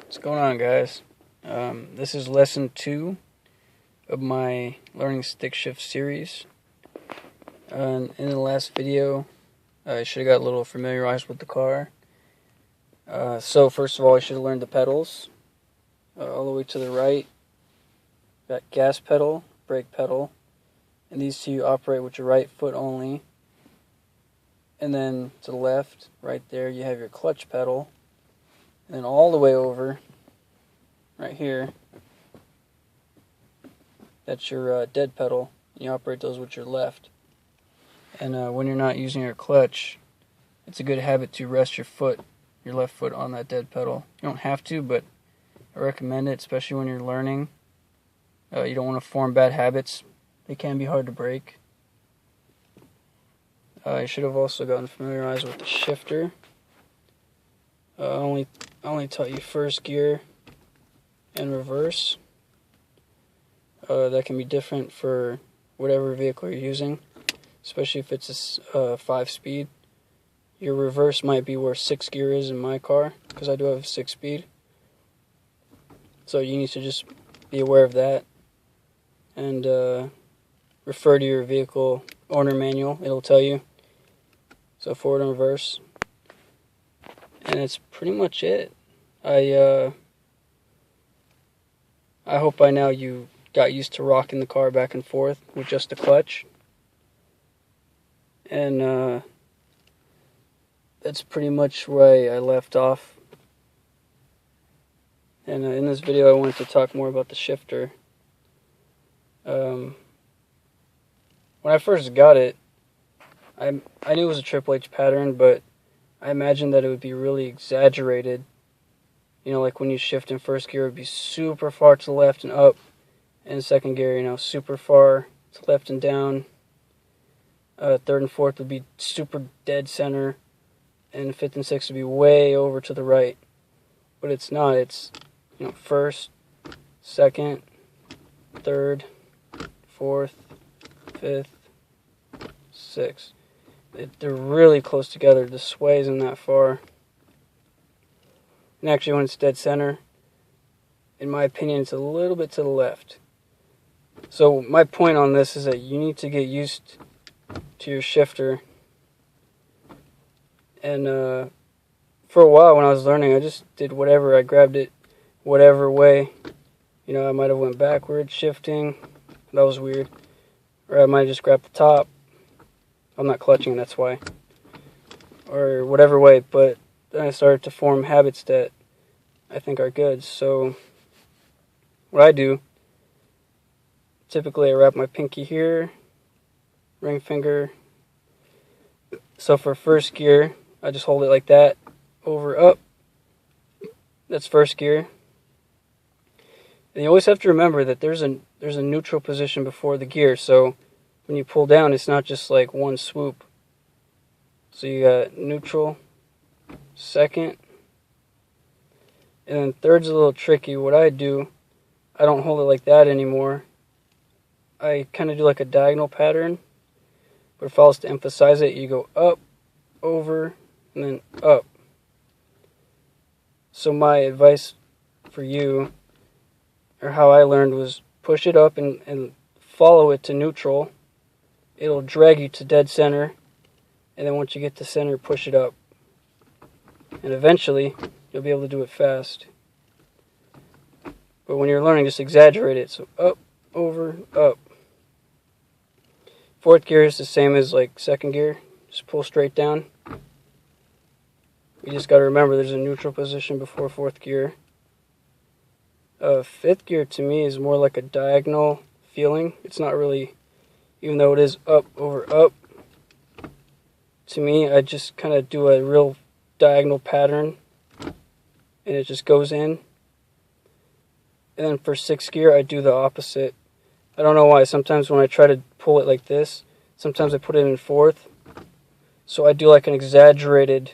What's going on, guys? This is lesson 2 of my learning stick shift series. In the last video, I should have got a little familiarized with the car. So first of all, I should have learned the pedals. All the way to the right, got gas pedal, brake pedal, and these two operate with your right foot only. And then to the left, right there, you have your clutch pedal. And then all the way over, right here, that's your dead pedal. You operate those with your left. And when you're not using your clutch, it's a good habit to rest your left foot on that dead pedal. You don't have to, but I recommend it, especially when you're learning. You don't want to form bad habits. They can be hard to break. I should have also gotten familiarized with the shifter. I only taught you first gear and reverse. That can be different for whatever vehicle you're using, especially if it's a 5-speed. Your reverse might be where 6 gear is in my car, because I do have a 6-speed. So you need to just be aware of that and refer to your vehicle owner manual. It'll tell you. So forward and reverse. And that's pretty much it. I hope by now you got used to rocking the car back and forth with just the clutch. And that's pretty much where I left off. And in this video I wanted to talk more about the shifter. When I first got it, I knew it was a Triple H pattern, but I imagined that it would be really exaggerated. You know, like when you shift in first gear, it would be super far to the left and up. And second gear, you know, super far to left and down. Third and fourth would be super dead center. And fifth and sixth would be way over to the right. But it's not. It's, you know, first, second, third, fourth, fifth, sixth. They're really close together. The sway isn't that far. And actually, when it's dead center, in my opinion, it's a little bit to the left. So my point on this is that you need to get used to your shifter. And for a while when I was learning, I just did whatever. I grabbed it whatever way. You know, I might have went backward shifting. That was weird. Or I might have just grabbed the top. I'm not clutching, that's why. Or whatever way, but then I started to form habits that I think are good. So what I do, typically I wrap my pinky here, ring finger. So for first gear, I just hold it like that, over, up. That's first gear. And you always have to remember that there's a neutral position before the gear, so when you pull down, it's not just like one swoop. So you got neutral, second, and then third's a little tricky. What I do, I don't hold it like that anymore. I kind of do like a diagonal pattern, but if I was to emphasize it, you go up, over, and then up. So my advice for you, or how I learned, was push it up and follow it to neutral. It'll drag you to dead center, and then once you get to center, push it up. And eventually, you'll be able to do it fast. But when you're learning, just exaggerate it. So up, over, up. Fourth gear is the same as like second gear. Just pull straight down. You just got to remember there's a neutral position before fourth gear. Fifth gear to me is more like a diagonal feeling. It's not really, even though it is up, over, up. To me, I just kind of do a real diagonal pattern, and it just goes in. And then for sixth gear, I do the opposite. I don't know why. Sometimes when I try to pull it like this, sometimes I put it in fourth. So I do like an exaggerated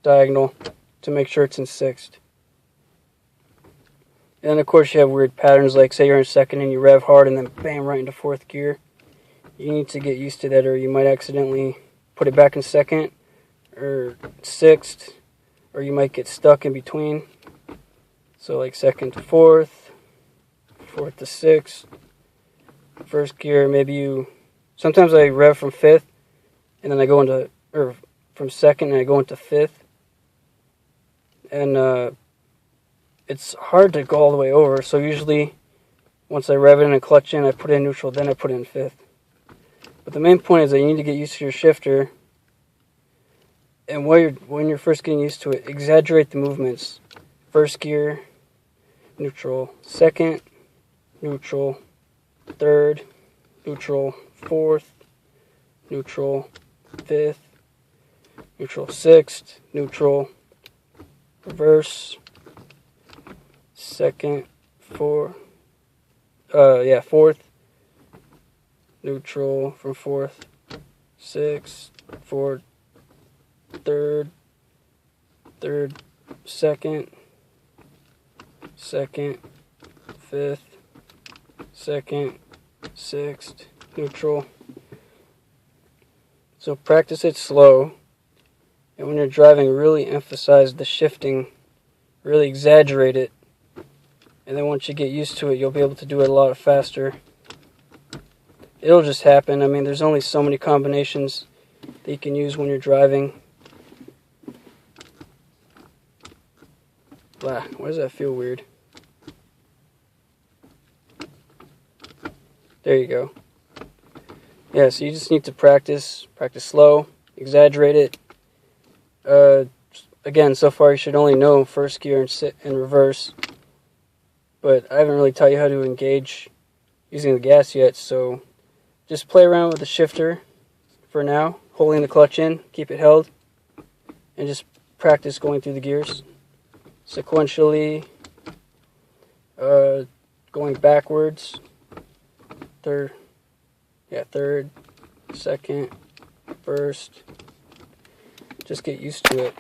diagonal to make sure it's in sixth. And then of course you have weird patterns, like say you're in second and you rev hard and then bam, right into fourth gear. You need to get used to that, or you might accidentally put it back in second or sixth, or you might get stuck in between. So like second to fourth, fourth to sixth, first gear, sometimes I rev from fifth, and then I go into, or from second and I go into fifth. And it's hard to go all the way over, so usually once I rev it in and clutch in, I put it in neutral, then I put it in fifth. But the main point is that you need to get used to your shifter, and when you're first getting used to it, exaggerate the movements. First gear, neutral, second, neutral, third, neutral, fourth, neutral, fifth, neutral, sixth, neutral, reverse, second, fourth, neutral from fourth, sixth, fourth, third, second, fifth, second, sixth, neutral. So practice it slow, and when you're driving, really emphasize the shifting, really exaggerate it, and then once you get used to it, you'll be able to do it a lot faster. It'll just happen. I mean, there's only so many combinations that you can use when you're driving. Blah, why does that feel weird? There you go. Yeah, so you just need to practice slow, exaggerate it. Again, so far you should only know first gear and reverse, but I haven't really taught you how to engage using the gas yet, so just play around with the shifter for now, holding the clutch in, keep it held, and just practice going through the gears sequentially, going backwards, third, second, first. Just get used to it.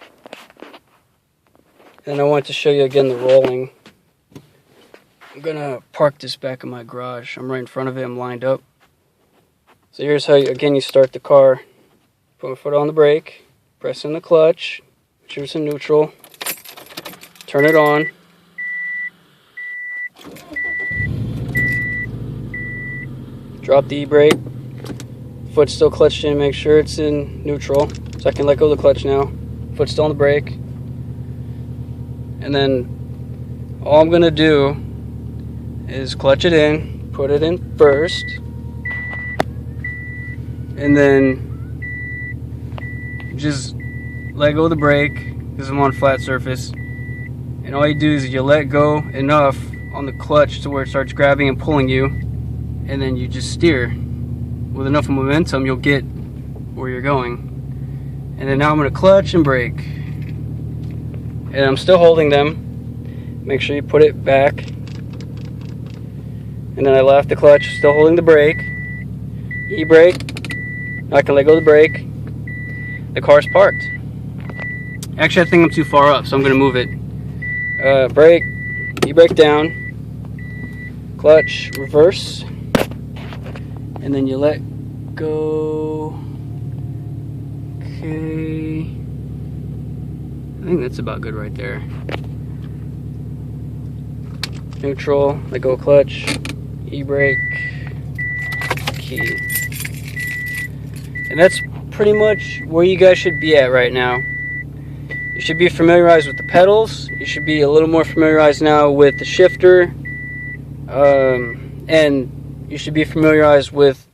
And I want to show you again the rolling. I'm gonna park this back in my garage. I'm right in front of it. I'm lined up. So here's how you start the car. Put my foot on the brake, press in the clutch, make sure it's in neutral, turn it on. Drop the e-brake. Foot still clutched in, make sure it's in neutral. So I can let go of the clutch now. Foot still on the brake. And then all I'm gonna do is clutch it in, put it in first, and then just let go of the brake because I'm on flat surface. And all you do is you let go enough on the clutch to where it starts grabbing and pulling you, and then you just steer. With enough momentum, you'll get where you're going. And then now I'm going to clutch and brake. And I'm still holding them. Make sure you put it back. And then I left the clutch, still holding the brake. E-brake. I can let go of the brake. The car's parked. Actually, I think I'm too far up, so I'm going to move it. Brake. E-brake down. Clutch, reverse. And then you let go. Okay. I think that's about good right there. Neutral, let go of clutch, e-brake, key. And that's pretty much where you guys should be at right now. You should be familiarized with the pedals. You should be a little more familiarized now with the shifter. And you should be familiarized with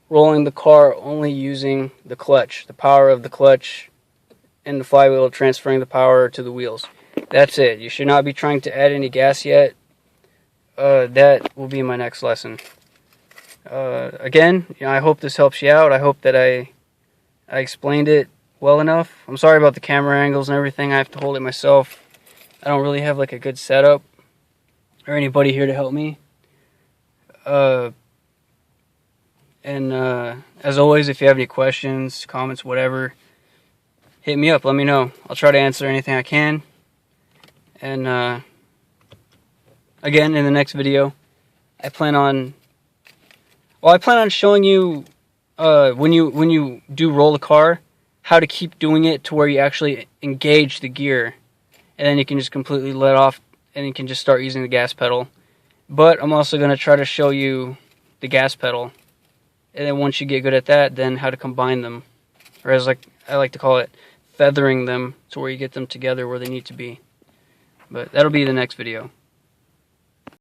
rolling the car only using the clutch, the power of the clutch and the flywheel transferring the power to the wheels. That's it. You should not be trying to add any gas yet. That will be my next lesson. Again, I hope this helps you out. I hope that I explained it well enough. I'm sorry about the camera angles and everything. I have to hold it myself. I don't really have like a good setup or anybody here to help me. As always, if you have any questions, comments, whatever, hit me up. Let me know. I'll try to answer anything I can. And again, in the next video, I plan on showing you when you do roll the car, how to keep doing it to where you actually engage the gear, and then you can just completely let off and you can just start using the gas pedal. But I'm also going to try to show you the gas pedal, and then once you get good at that, then how to combine them, or as I like to call it, feathering them to where you get them together where they need to be. But that'll be the next video.